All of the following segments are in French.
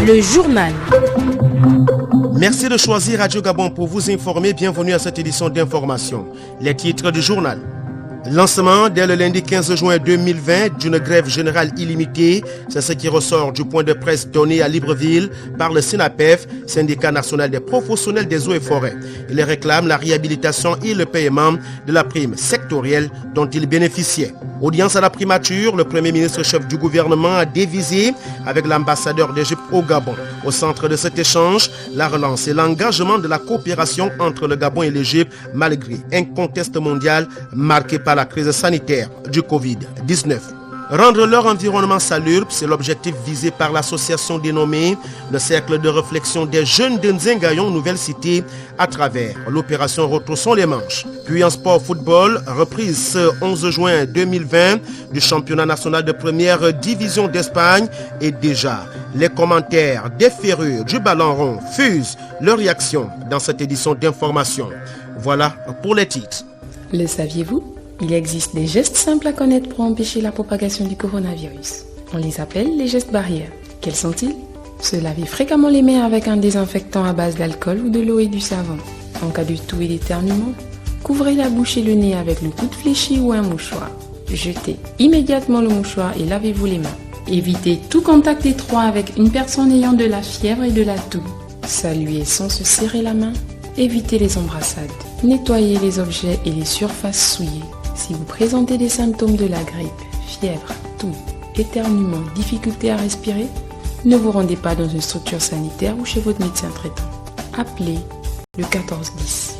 Le journal. Merci de choisir Radio Gabon pour vous informer. Bienvenue à cette édition d'information. Les titres du journal. Lancement dès le lundi 15 juin 2020 d'une grève générale illimitée. C'est ce qui ressort du point de presse donné à Libreville par le SYNAPEF, syndicat national des professionnels des eaux et forêts. Il réclame la réhabilitation et le paiement de la prime sectorielle dont il bénéficiait. Audience à la primature, le premier ministre chef du gouvernement a dévisé avec l'ambassadeur d'Égypte au Gabon. Au centre de cet échange, la relance et l'engagement de la coopération entre le Gabon et l'Égypte malgré un contexte mondial marqué par la crise sanitaire du Covid-19. Rendre leur environnement salubre, c'est l'objectif visé par l'association dénommée le Cercle de réflexion des jeunes de Nzengayon, Nouvelle Cité, à travers l'opération Retroussons les manches. Puis en sport football, reprise ce 11 juin 2020 du championnat national de première division d'Espagne et déjà les commentaires des férus du ballon rond fusent leur réaction dans cette édition d'information. Voilà pour les titres. Le saviez-vous ? Il existe des gestes simples à connaître pour empêcher la propagation du coronavirus. On les appelle les gestes barrières. Quels sont-ils ? Se laver fréquemment les mains avec un désinfectant à base d'alcool ou de l'eau et du savon. En cas de toux et d'éternuement, couvrez la bouche et le nez avec le coude fléchi ou un mouchoir. Jetez immédiatement le mouchoir et lavez-vous les mains. Évitez tout contact étroit avec une personne ayant de la fièvre et de la toux. Saluez sans se serrer la main. Évitez les embrassades. Nettoyez les objets et les surfaces souillées. Si vous présentez des symptômes de la grippe, fièvre, toux, éternuement, difficulté à respirer, ne vous rendez pas dans une structure sanitaire ou chez votre médecin traitant. Appelez le 1410.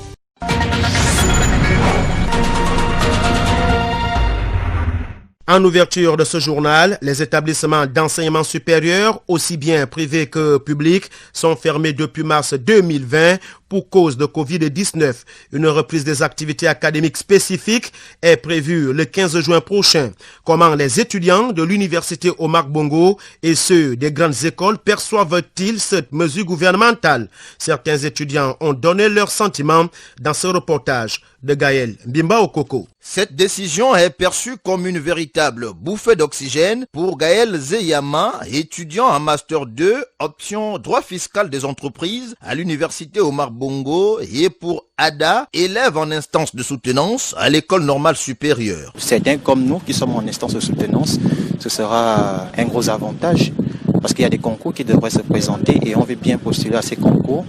En ouverture de ce journal, les établissements d'enseignement supérieur, aussi bien privés que publics, sont fermés depuis mars 2020 pour cause de Covid-19. Une reprise des activités académiques spécifiques est prévue le 15 juin prochain. Comment les étudiants de l'université Omar Bongo et ceux des grandes écoles perçoivent-ils cette mesure gouvernementale? Certains étudiants ont donné leurs sentiments dans ce reportage de Gaël Mbimba Okoko. Cette décision est perçue comme une véritable bouffée d'oxygène pour Gaël Zeyama, étudiant en Master 2, option droit fiscal des entreprises à l'université Omar Bongo, et pour Ada, élève en instance de soutenance à l'école normale supérieure. Certains comme nous qui sommes en instance de soutenance, ce sera un gros avantage parce qu'il y a des concours qui devraient se présenter et on veut bien postuler à ces concours.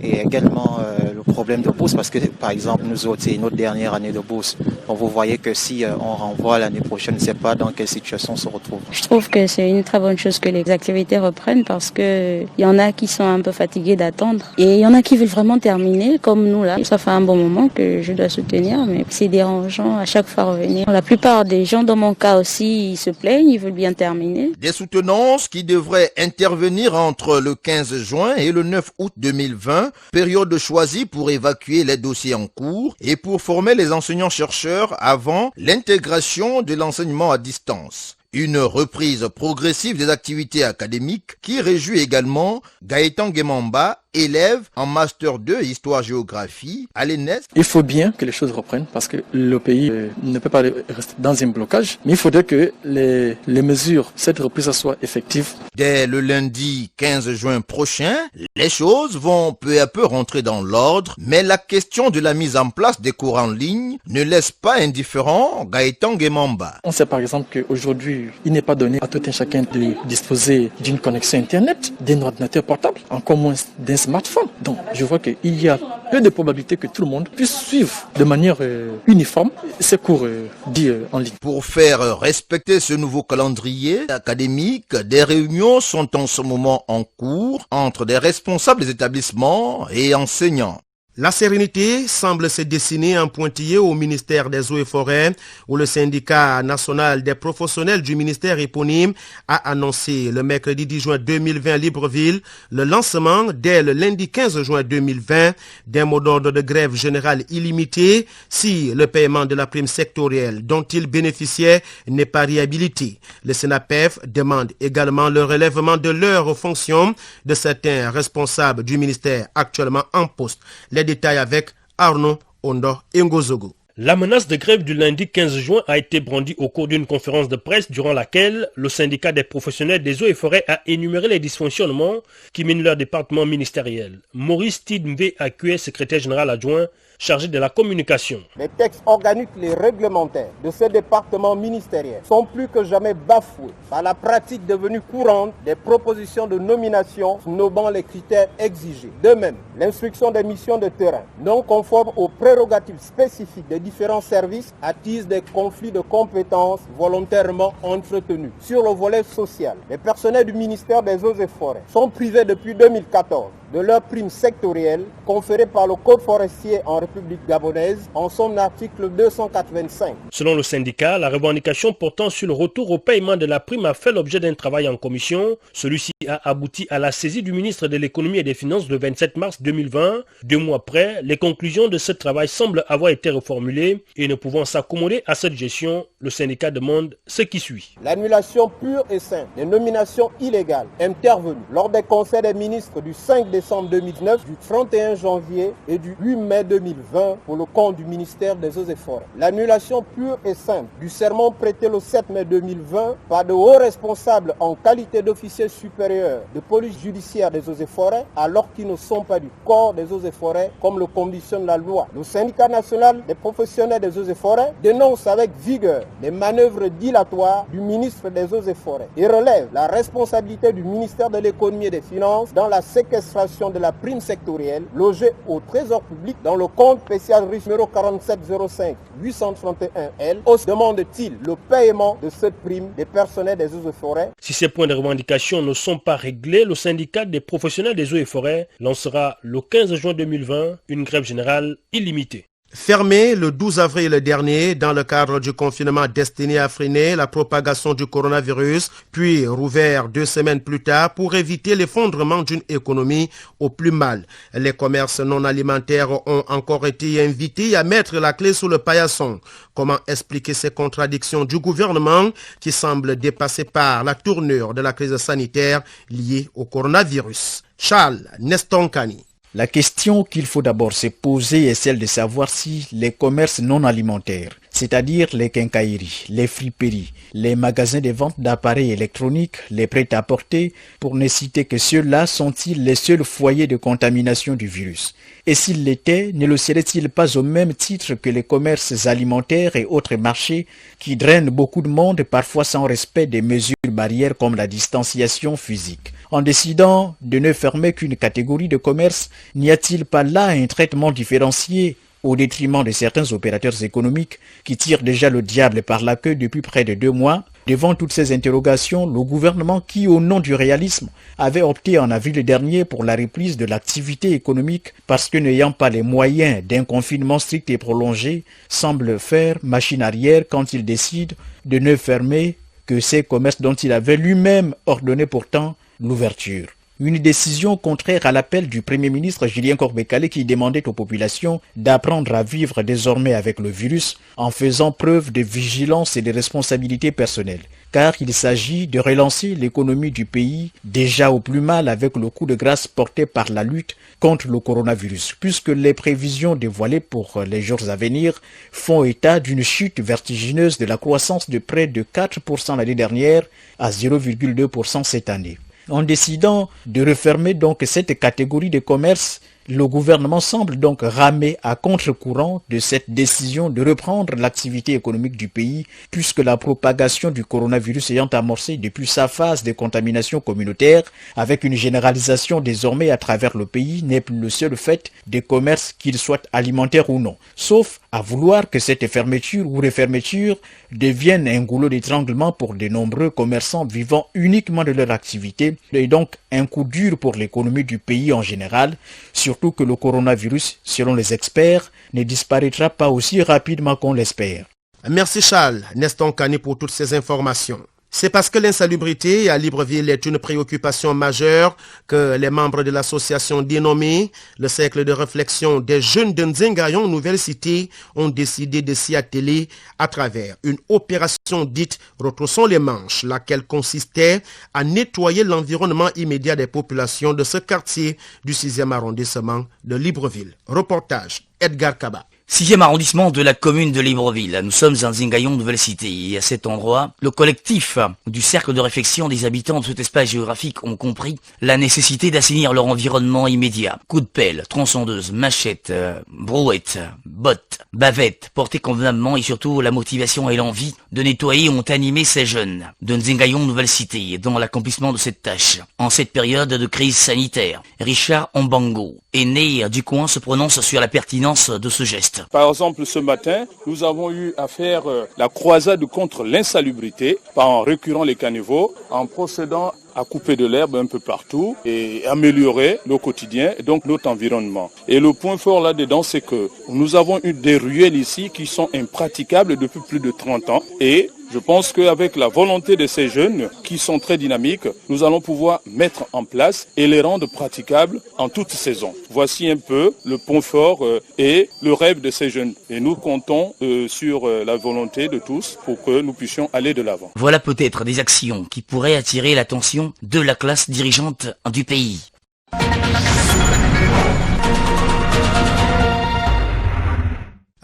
Et également le problème de bourse, parce que par exemple nous autres c'est notre dernière année de bourse. Donc vous voyez que si on renvoie l'année prochaine, je ne sais pas dans quelle situation on se retrouve. Je trouve que c'est une très bonne chose que les activités reprennent parce que il y en a qui sont un peu fatigués d'attendre et il y en a qui veulent vraiment terminer comme nous là. Ça fait un bon moment que je dois soutenir, mais c'est dérangeant à chaque fois revenir. La plupart des gens dans mon cas aussi ils se plaignent, ils veulent bien terminer. Des soutenances qui devraient intervenir entre le 15 juin et le 9 août 2020. Période choisie pour évacuer les dossiers en cours et pour former les enseignants-chercheurs avant l'intégration de l'enseignement à distance. Une reprise progressive des activités académiques qui réjouit également Gaëtan Guemamba, élève en Master 2 Histoire-Géographie à l'ENES. Il faut bien que les choses reprennent parce que le pays ne peut pas rester dans un blocage, mais il faudrait que les mesures, cette reprise soient effectives. Dès le lundi 15 juin prochain, les choses vont peu à peu rentrer dans l'ordre, mais la question de la mise en place des cours en ligne ne laisse pas indifférent Gaëtan Guemamba. On sait par exemple qu'aujourd'hui, il n'est pas donné à tout un chacun de disposer d'une connexion Internet, d'un ordinateur portable, encore moins d'un smartphone. Donc, je vois qu'il y a peu de probabilités que tout le monde puisse suivre de manière uniforme ces cours dits en ligne. Pour faire respecter ce nouveau calendrier académique, des réunions sont en ce moment en cours entre des responsables des établissements et enseignants. La sérénité semble se dessiner en pointillé au ministère des Eaux et Forêts, où le syndicat national des professionnels du ministère éponyme a annoncé le mercredi 10 juin 2020 à Libreville le lancement dès le lundi 15 juin 2020 d'un mot d'ordre de grève générale illimitée si le paiement de la prime sectorielle dont il bénéficiait n'est pas réhabilité. Le SYNAPEF demande également le relèvement de leurs fonctions de certains responsables du ministère actuellement en poste. Les détails avec Arnaud Ondo Ngozogo. La menace de grève du lundi 15 juin a été brandie au cours d'une conférence de presse durant laquelle le syndicat des professionnels des eaux et forêts a énuméré les dysfonctionnements qui minent leur département ministériel. Maurice Tidmve Akue, secrétaire général adjoint chargé de la communication. Les textes organiques, les réglementaires de ce département ministériel sont plus que jamais bafoués par la pratique devenue courante des propositions de nomination snobant les critères exigés. De même, l'instruction des missions de terrain non conformes aux prérogatives spécifiques des différents services attise des conflits de compétences volontairement entretenus. Sur le volet social, les personnels du ministère des Eaux et Forêts sont privés depuis 2014 de leur prime sectorielle conférée par le Code forestier en République gabonaise en son article 285. Selon le syndicat, la revendication portant sur le retour au paiement de la prime a fait l'objet d'un travail en commission. Celui-ci a abouti à la saisie du ministre de l'économie et des finances le 27 mars 2020. 2 mois après, les conclusions de ce travail semblent avoir été reformulées et ne pouvant s'accommoder à cette gestion, le syndicat demande ce qui suit. L'annulation pure et simple des nominations illégales intervenues lors des conseils des ministres du 5 décembre 2009, du 31 janvier et du 8 mai 2020 pour le compte du ministère des Eaux et Forêts. L'annulation pure et simple du serment prêté le 7 mai 2020 par de hauts responsables en qualité d'officiers supérieurs de police judiciaire des Eaux et Forêts alors qu'ils ne sont pas du corps des Eaux et Forêts comme le conditionne la loi. Le syndicat national des professionnels des Eaux et Forêts dénonce avec vigueur les manœuvres dilatoires du ministre des Eaux et Forêts et relève la responsabilité du ministère de l'économie et des finances dans la séquestration de la prime sectorielle logée au Trésor public dans le compte spécial riche numéro 4705 831L. Aussi demande-t-il le paiement de cette prime des personnels des eaux et forêts. Si ces points de revendication ne sont pas réglés, le syndicat des professionnels des eaux et forêts lancera le 15 juin 2020 une grève générale illimitée. Fermé le 12 avril dernier dans le cadre du confinement destiné à freiner la propagation du coronavirus, puis rouvert 2 semaines plus tard pour éviter l'effondrement d'une économie au plus mal. Les commerces non alimentaires ont encore été invités à mettre la clé sous le paillasson. Comment expliquer ces contradictions du gouvernement qui semble dépassé par la tournure de la crise sanitaire liée au coronavirus? Charles Nestonkani. La question qu'il faut d'abord se poser est celle de savoir si les commerces non alimentaires, c'est-à-dire les quincailleries, les friperies, les magasins de vente d'appareils électroniques, les prêt-à-porter, pour ne citer que ceux-là, sont-ils les seuls foyers de contamination du virus? Et s'ils l'étaient, ne le seraient-ils pas au même titre que les commerces alimentaires et autres marchés qui drainent beaucoup de monde, parfois sans respect des mesures barrières comme la distanciation physique? En décidant de ne fermer qu'une catégorie de commerce, n'y a-t-il pas là un traitement différencié au détriment de certains opérateurs économiques qui tirent déjà le diable par la queue depuis près de 2 mois? Devant toutes ces interrogations, le gouvernement qui, au nom du réalisme, avait opté en avril dernier pour la reprise de l'activité économique parce que n'ayant pas les moyens d'un confinement strict et prolongé, semble faire machine arrière quand il décide de ne fermer que ces commerces dont il avait lui-même ordonné pourtant l'ouverture. Une décision contraire à l'appel du Premier ministre Julien Korbekale qui demandait aux populations d'apprendre à vivre désormais avec le virus en faisant preuve de vigilance et de responsabilité personnelle. Car il s'agit de relancer l'économie du pays déjà au plus mal avec le coup de grâce porté par la lutte contre le coronavirus, puisque les prévisions dévoilées pour les jours à venir font état d'une chute vertigineuse de la croissance de près de 4% l'année dernière à 0,2% cette année. En décidant de refermer donc cette catégorie de commerce, le gouvernement semble donc ramer à contre-courant de cette décision de reprendre l'activité économique du pays, puisque la propagation du coronavirus ayant amorcé depuis sa phase de contamination communautaire, avec une généralisation désormais à travers le pays, n'est plus le seul fait des commerces, qu'ils soient alimentaires ou non, sauf à vouloir que cette fermeture ou refermeture devienne un goulot d'étranglement pour de nombreux commerçants vivant uniquement de leur activité, et donc un coup dur pour l'économie du pays en général, surtout que le coronavirus, selon les experts, ne disparaîtra pas aussi rapidement qu'on l'espère. Merci Charles Nestonkani pour toutes ces informations. C'est parce que l'insalubrité à Libreville est une préoccupation majeure que les membres de l'association dénommée le Cercle de réflexion des jeunes de Nzengayon, Nouvelle Cité, ont décidé de s'y atteler à travers une opération dite « Retroussons les manches », laquelle consistait à nettoyer l'environnement immédiat des populations de ce quartier du 6e arrondissement de Libreville. Reportage Edgar Kaba. 6e arrondissement de la commune de Libreville. Nous sommes à Nzingayon, Nouvelle Cité. Et à cet endroit, le collectif du cercle de réflexion des habitants de cet espace géographique ont compris la nécessité d'assainir leur environnement immédiat. Coup de pelle, tronçonneuse, machette, brouette, botte, bavette, portée convenablement et surtout la motivation et l'envie de nettoyer ont animé ces jeunes de Nzingayon, Nouvelle Cité dans l'accomplissement de cette tâche. En cette période de crise sanitaire, Richard Ombango, né du coin, se prononce sur la pertinence de ce geste. Par exemple, ce matin, nous avons eu à faire la croisade contre l'insalubrité en récurant les caniveaux, en procédant à couper de l'herbe un peu partout et améliorer le quotidien et donc notre environnement. Et le point fort là-dedans, c'est que nous avons eu des ruelles ici qui sont impraticables depuis plus de 30 ans et je pense qu'avec la volonté de ces jeunes qui sont très dynamiques, nous allons pouvoir mettre en place et les rendre praticables en toute saison. Voici un peu le point fort et le rêve de ces jeunes. Et nous comptons sur la volonté de tous pour que nous puissions aller de l'avant. Voilà peut-être des actions qui pourraient attirer l'attention de la classe dirigeante du pays.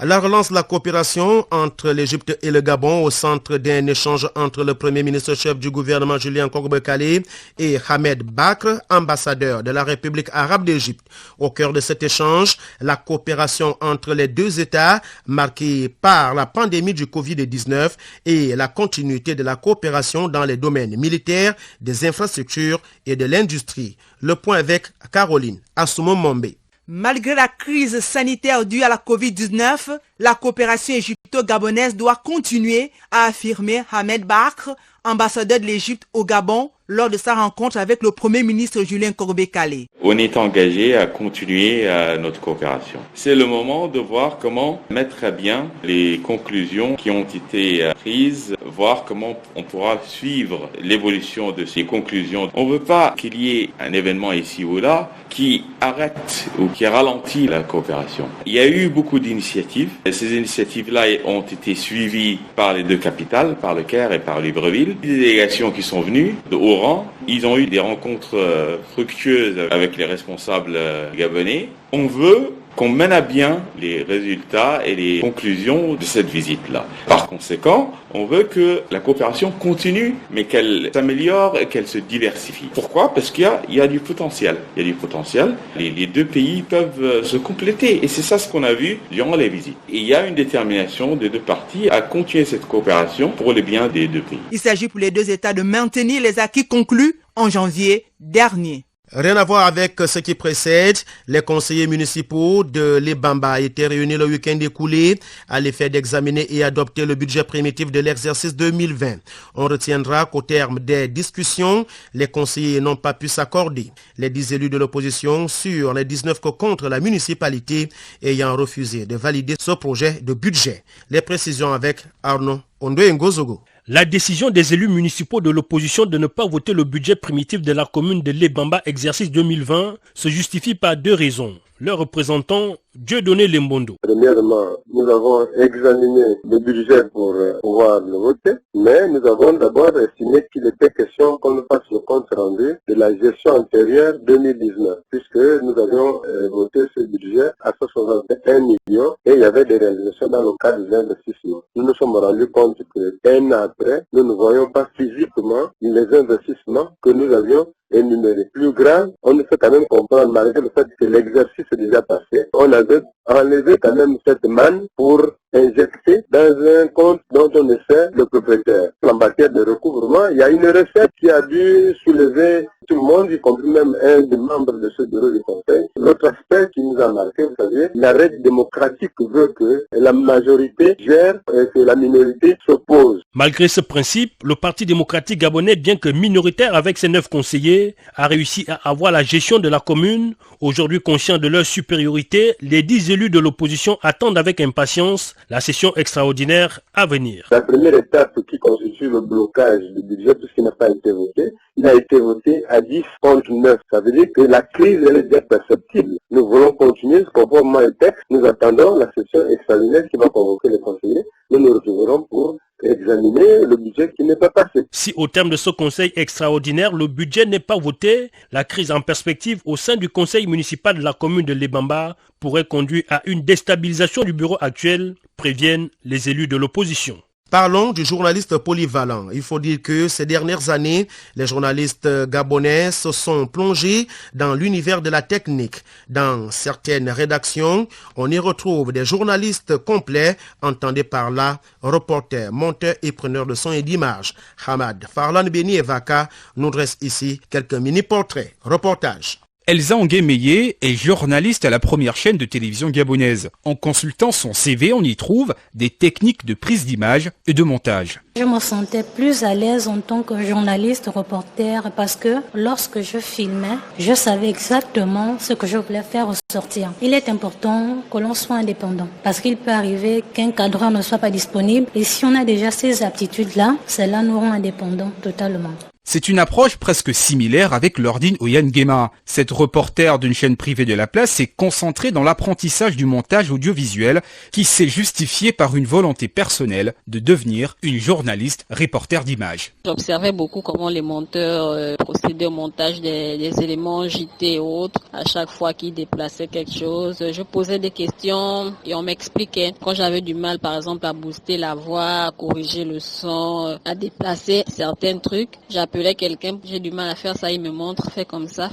La relance de la coopération entre l'Égypte et le Gabon au centre d'un échange entre le Premier ministre-chef du gouvernement Julien Korbekale et Hamed Bakr, ambassadeur de la République arabe d'Égypte. Au cœur de cet échange, la coopération entre les deux États marquée par la pandémie du Covid-19 et la continuité de la coopération dans les domaines militaires, des infrastructures et de l'industrie. Le point avec Caroline Assoumou-Mombe. Malgré la crise sanitaire due à la Covid-19, la coopération égypto-gabonaise doit continuer, a affirmé Hamed Bakr, ambassadeur de l'Égypte au Gabon, lors de sa rencontre avec le Premier ministre Julien Korbekale. On est engagé à continuer notre coopération. C'est le moment de voir comment mettre à bien les conclusions qui ont été prises, voir comment on pourra suivre l'évolution de ces conclusions. On ne veut pas qu'il y ait un événement ici ou là qui arrête ou qui ralentit la coopération. Il y a eu beaucoup d'initiatives. Ces initiatives-là ont été suivies par les deux capitales, par le Caire et par Libreville. Des délégations qui sont venues de haut rang, ils ont eu des rencontres fructueuses avec les responsables gabonais. On veut qu'on mène à bien les résultats et les conclusions de cette visite-là. Par conséquent, on veut que la coopération continue, mais qu'elle s'améliore et qu'elle se diversifie. Pourquoi ? Parce qu'il y a du potentiel. Il y a du potentiel. Les deux pays peuvent se compléter. Et c'est ça ce qu'on a vu durant les visites. Et il y a une détermination des deux parties à continuer cette coopération pour le bien des deux pays. Il s'agit pour les deux États de maintenir les acquis conclus en janvier dernier. Rien à voir avec ce qui précède. Les conseillers municipaux de l'Ebamba étaient réunis le week-end écoulé à l'effet d'examiner et adopter le budget primitif de l'exercice 2020. On retiendra qu'au terme des discussions, les conseillers n'ont pas pu s'accorder. Les 10 élus de l'opposition sur les 19 contre la municipalité ayant refusé de valider ce projet de budget. Les précisions avec Arnaud Ondoe-Ngozogo. La décision des élus municipaux de l'opposition de ne pas voter le budget primitif de la commune de l'Ebamba exercice 2020 se justifie par deux raisons. Leur représentant, Dieudonné Lembondo. Premièrement, nous avons examiné le budget pour pouvoir le voter, mais nous avons d'abord estimé qu'il était question qu'on nous fasse le compte rendu de la gestion antérieure 2019, puisque nous avions voté ce budget à 61 millions et il y avait des réalisations dans le cadre des investissements. Nous nous sommes rendus compte qu'un an après, nous ne voyons pas physiquement les investissements que nous avions énumérés. Plus grave, on nous fait quand même comprendre, malgré le fait que l'exercice est déjà passé, on avait enlevé quand même cette manne pour injecter dans un compte dont on essaie le propriétaire. En matière de recouvrement, il y a une recette qui a dû soulever tout le monde, y compris même un des membres de ce bureau du conseil. L'autre aspect qui nous a marqué, vous savez, la règle démocratique veut que la majorité gère et que la minorité s'oppose. Malgré ce principe, le Parti démocratique gabonais, bien que minoritaire avec ses 9 conseillers, a réussi à avoir la gestion de la commune. Aujourd'hui conscients de leur supériorité, les 10 élus de l'opposition attendent avec impatience la session extraordinaire à venir. La première étape qui constitue le blocage du budget, puisqu'il n'a pas été voté, il a été voté à 10 contre 9. Ça veut dire que la crise elle est déjà perceptible. Nous voulons continuer conformément au texte. Nous attendons la session extraordinaire qui va convoquer les conseillers. Nous nous retrouverons pour examiner le budget qui n'est pas passé. Si au terme de ce conseil extraordinaire, le budget n'est pas voté, la crise en perspective au sein du conseil municipal de la commune de Lebamba pourrait conduire à une déstabilisation du bureau actuel, préviennent les élus de l'opposition. Parlons du journaliste polyvalent. Il faut dire que ces dernières années, les journalistes gabonais se sont plongés dans l'univers de la technique. Dans certaines rédactions, on y retrouve des journalistes complets, entendez par là reporters, monteurs et preneurs de son et d'images. Hamad Farlan Beni Evaka nous dresse ici quelques mini-portraits. Reportage. Elsa Ongué-Meillé est journaliste à la première chaîne de télévision gabonaise. En consultant son CV, on y trouve des techniques de prise d'image et de montage. Je me sentais plus à l'aise en tant que journaliste reporter parce que lorsque je filmais, je savais exactement ce que je voulais faire ressortir. Il est important que l'on soit indépendant parce qu'il peut arriver qu'un cadreur ne soit pas disponible et si on a déjà ces aptitudes-là, celles-là nous rend indépendants totalement. C'est une approche presque similaire avec Lordine Oyan-Guema. Cette reporter d'une chaîne privée de la place s'est concentrée dans l'apprentissage du montage audiovisuel qui s'est justifié par une volonté personnelle de devenir une journaliste reporter d'images. J'observais beaucoup comment les monteurs procédaient au montage des éléments JT et autres. À chaque fois qu'ils déplaçaient quelque chose, je posais des questions et on m'expliquait. Quand j'avais du mal par exemple à booster la voix, à corriger le son, à déplacer certains trucs, j'appelais quelqu'un, j'ai du mal à faire ça, il me montre, fais comme ça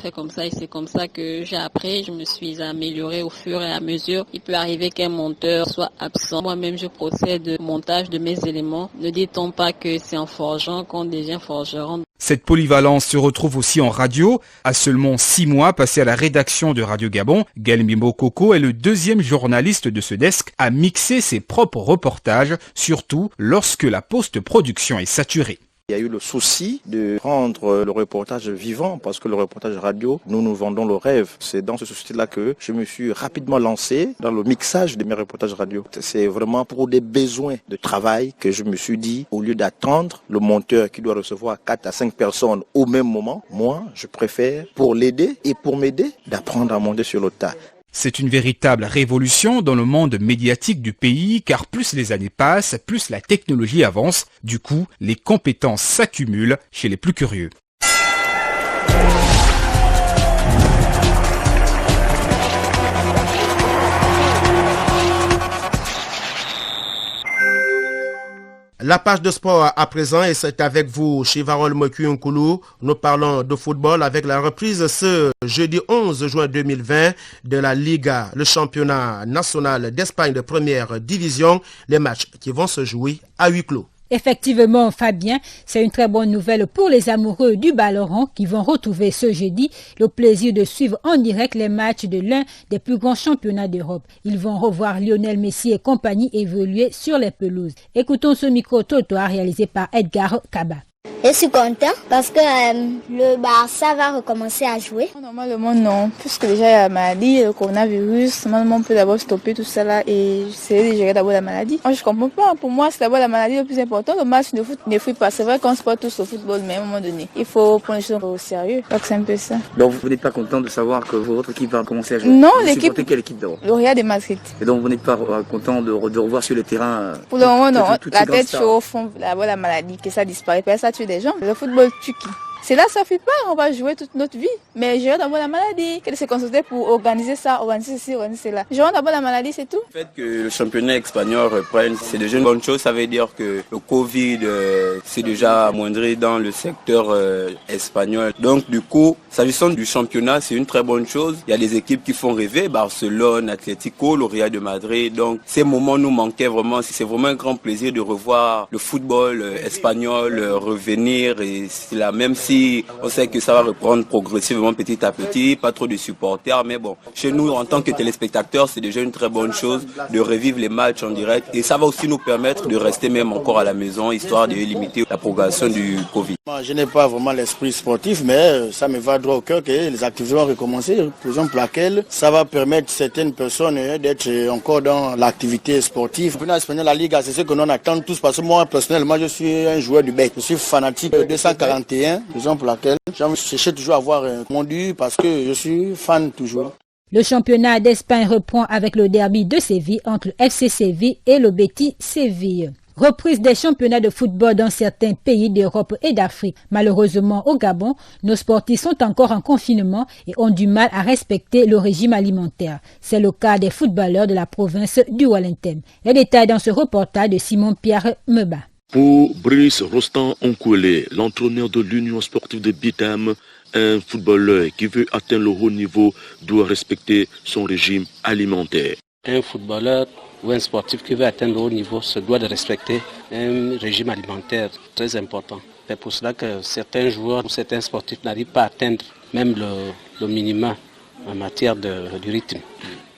et c'est comme ça que j'ai appris, je me suis améliorée au fur et à mesure. Il peut arriver qu'un monteur soit absent. Moi-même, je procède au montage de mes éléments. Ne dit-on pas que c'est en forgeant qu'on devient forgeron. Cette polyvalence se retrouve aussi en radio. À seulement 6 mois passés à la rédaction de Radio Gabon, Gaël Mimo Koko est le deuxième journaliste de ce desk à mixer ses propres reportages, surtout lorsque la post-production est saturée. Il y a eu le souci de rendre le reportage vivant parce que le reportage radio, nous vendons le rêve. C'est dans ce souci-là que je me suis rapidement lancé dans le mixage de mes reportages radio. C'est vraiment pour des besoins de travail que je me suis dit, au lieu d'attendre le monteur qui doit recevoir 4 à 5 personnes au même moment, moi, je préfère, pour l'aider et pour m'aider, d'apprendre à monter sur le tas. C'est une véritable révolution dans le monde médiatique du pays car plus les années passent, plus la technologie avance. Du coup, les compétences s'accumulent chez les plus curieux. La page de sport à présent et c'est avec vous, Chivarol Mokuyonkulu. Nous parlons de football avec la reprise ce jeudi 11 juin 2020 de la Liga, le championnat national d'Espagne de première division. Les matchs qui vont se jouer à huis clos. Effectivement, Fabien, c'est une très bonne nouvelle pour les amoureux du ballon rond qui vont retrouver ce jeudi le plaisir de suivre en direct les matchs de l'un des plus grands championnats d'Europe. Ils vont revoir Lionel Messi et compagnie évoluer sur les pelouses. Écoutons ce micro-trottoir réalisé par Edgar Kaba. Je suis content parce que le Barça va recommencer à jouer. Normalement non, puisque déjà il y a la maladie, le coronavirus, normalement on peut d'abord stopper tout ça là et essayer de gérer d'abord la maladie. Moi je comprends pas, pour moi c'est d'abord la maladie le plus important, le match de foot ne fuit pas. C'est vrai qu'on se porte tous au football, mais à un moment donné, il faut prendre les choses au sérieux. Donc c'est un peu ça. Donc vous n'êtes pas content de savoir que votre équipe va commencer à jouer? Non, vous l'équipe. Quelle équipe d'abord? Le Real de Madrid. Et donc vous n'êtes pas content de revoir sur le terrain? Pour le moment non, la tête chauffe, d'abord la maladie, que ça disparaît, pas ça tue des gens. Le football tue qui? C'est là, ça fait pas, on va jouer toute notre vie. Mais gérer d'abord la maladie, qu'elle s'est consultée pour organiser ça, organiser ceci, organiser cela. Gérer d'abord la maladie, c'est tout. Le fait que le championnat espagnol reprenne, c'est déjà une bonne chose. Ça veut dire que le Covid s'est déjà amoindri dans le secteur espagnol. Donc du coup, s'agissant du championnat, c'est une très bonne chose. Il y a des équipes qui font rêver, Barcelone, Atlético, le Real de Madrid. Donc ces moments nous manquaient vraiment. C'est vraiment un grand plaisir de revoir le football espagnol revenir. Et c'est là, même si on sait que ça va reprendre progressivement petit à petit, pas trop de supporters, mais bon, chez nous en tant que téléspectateurs, c'est déjà une très bonne chose de revivre les matchs en direct et ça va aussi nous permettre de rester même encore à la maison, histoire de limiter la propagation du Covid. Je n'ai pas vraiment l'esprit sportif, mais ça me va droit au cœur que les activités vont recommencer, raison pour laquelle ça va permettre certaines personnes d'être encore dans l'activité sportive. Le championnat espagnol, la Liga, c'est ce que nous attendons tous, parce que moi, personnellement, je suis un joueur du bec. Je suis fanatique de 241, raison pour laquelle j'essaie toujours à avoir un mondu parce que je suis fan toujours. Le championnat d'Espagne reprend avec le derby de Séville entre le FC Séville et le Betis Séville. Reprise des championnats de football dans certains pays d'Europe et d'Afrique. Malheureusement, au Gabon, nos sportifs sont encore en confinement et ont du mal à respecter le régime alimentaire. C'est le cas des footballeurs de la province du Walentem. Les détails dans ce reportage de Simon-Pierre Meba. Pour Brice Rostand Onkoulé, l'entraîneur de l'Union sportive de Bitam, un footballeur qui veut atteindre le haut niveau doit respecter son régime alimentaire. Un footballeur ou un sportif qui veut atteindre le haut niveau se doit de respecter un régime alimentaire très important. C'est pour cela que certains joueurs ou certains sportifs n'arrivent pas à atteindre même le minimum en matière de rythme.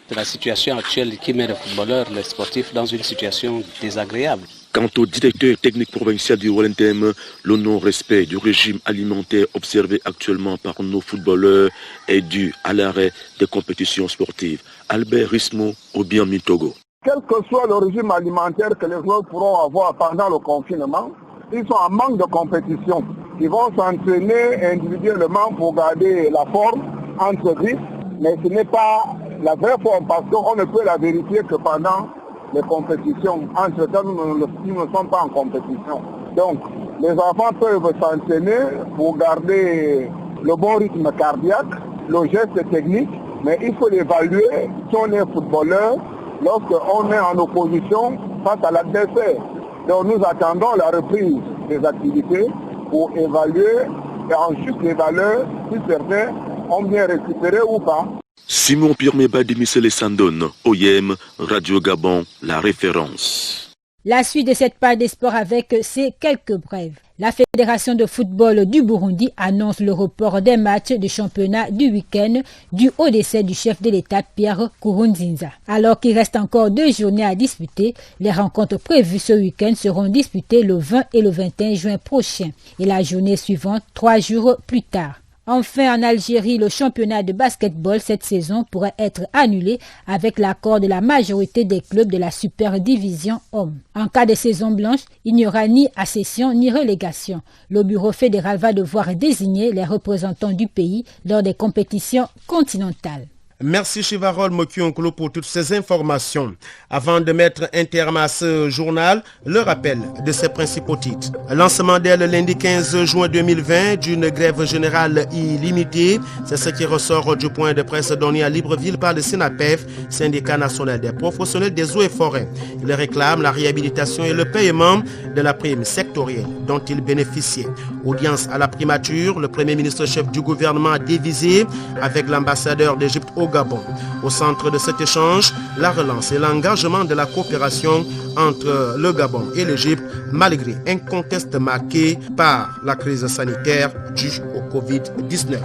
C'est la situation actuelle qui met les footballeurs, les sportifs dans une situation désagréable. Quant au directeur technique provincial du Walentem, le non-respect du régime alimentaire observé actuellement par nos footballeurs est dû à l'arrêt des compétitions sportives. Albert Rismo, Obiami Togo. Quel que soit le régime alimentaire que les joueurs pourront avoir pendant le confinement, ils sont en manque de compétition. Ils vont s'entraîner individuellement pour garder la forme entre griffes, mais ce n'est pas la vraie forme parce qu'on ne peut la vérifier que pendant les compétitions. Entre-temps, nous ne sommes pas en compétition. Donc, les enfants peuvent s'entraîner pour garder le bon rythme cardiaque, le geste technique, mais il faut l'évaluer si on est footballeur lorsqu'on est en opposition face à l'adversaire. Donc, nous attendons la reprise des activités pour évaluer et ensuite les valeurs, si certains ont bien récupéré ou pas. Simon Pierre Meba de Michel Sandon, OIM, Radio Gabon, la référence. La suite de cette page des sports avec ces quelques brèves. La Fédération de football du Burundi annonce le report des matchs de championnat du week-end dû au décès du chef de l'État Pierre Nkurunziza. Alors qu'il reste encore 2 journées à disputer, les rencontres prévues ce week-end seront disputées le 20 et le 21 juin prochain et la journée suivante 3 jours plus tard. Enfin, en Algérie, le championnat de basketball cette saison pourrait être annulé avec l'accord de la majorité des clubs de la Super Division Hommes. En cas de saison blanche, il n'y aura ni accession ni relégation. Le bureau fédéral va devoir désigner les représentants du pays lors des compétitions continentales. Merci Chivarol Mokionglo pour toutes ces informations. Avant de mettre un terme à ce journal, le rappel de ses principaux titres. Lancement dès le lundi 15 juin 2020 d'une grève générale illimitée. C'est ce qui ressort du point de presse donné à Libreville par le SENAPEF, syndicat national des professionnels des eaux et forêts. Il réclame la réhabilitation et le paiement de la prime sectorielle dont il bénéficiait. Audience à la primature, le premier ministre chef du gouvernement a divisé avec l'ambassadeur d'Égypte au Gabon. Au centre de cet échange, la relance et l'engagement de la coopération entre le Gabon et l'Égypte, malgré un contexte marqué par la crise sanitaire due au Covid-19.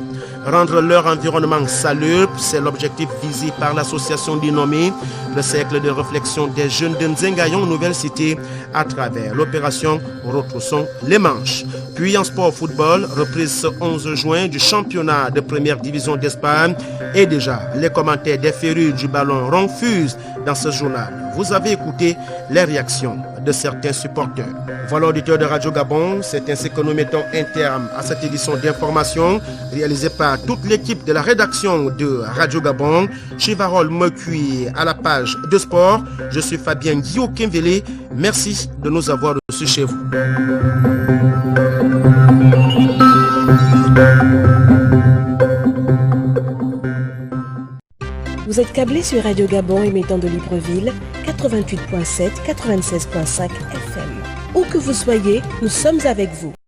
Rendre leur environnement salubre, c'est l'objectif visé par l'association dénommée le cercle de réflexion des jeunes de Nzengayon Nouvelle Cité à travers l'opération Retroussons les manches. Puis en sport football, reprise ce 11 juin du championnat de première division d'Espagne et déjà les commentaires des férus du ballon rond fusent dans ce journal. Vous avez écouté les réactions de certains supporters. Voilà, auditeurs de Radio Gabon, c'est ainsi que nous mettons un terme à cette édition d'information réalisée par toute l'équipe de la rédaction de Radio Gabon. Chivarol Mokui à la page de sport. Je suis Fabien Guillaume Kemvele. Merci de nous avoir reçus chez vous. Vous êtes câblé sur Radio Gabon émettant de Libreville, 88.7, 96.5 FM. Où que vous soyez, nous sommes avec vous.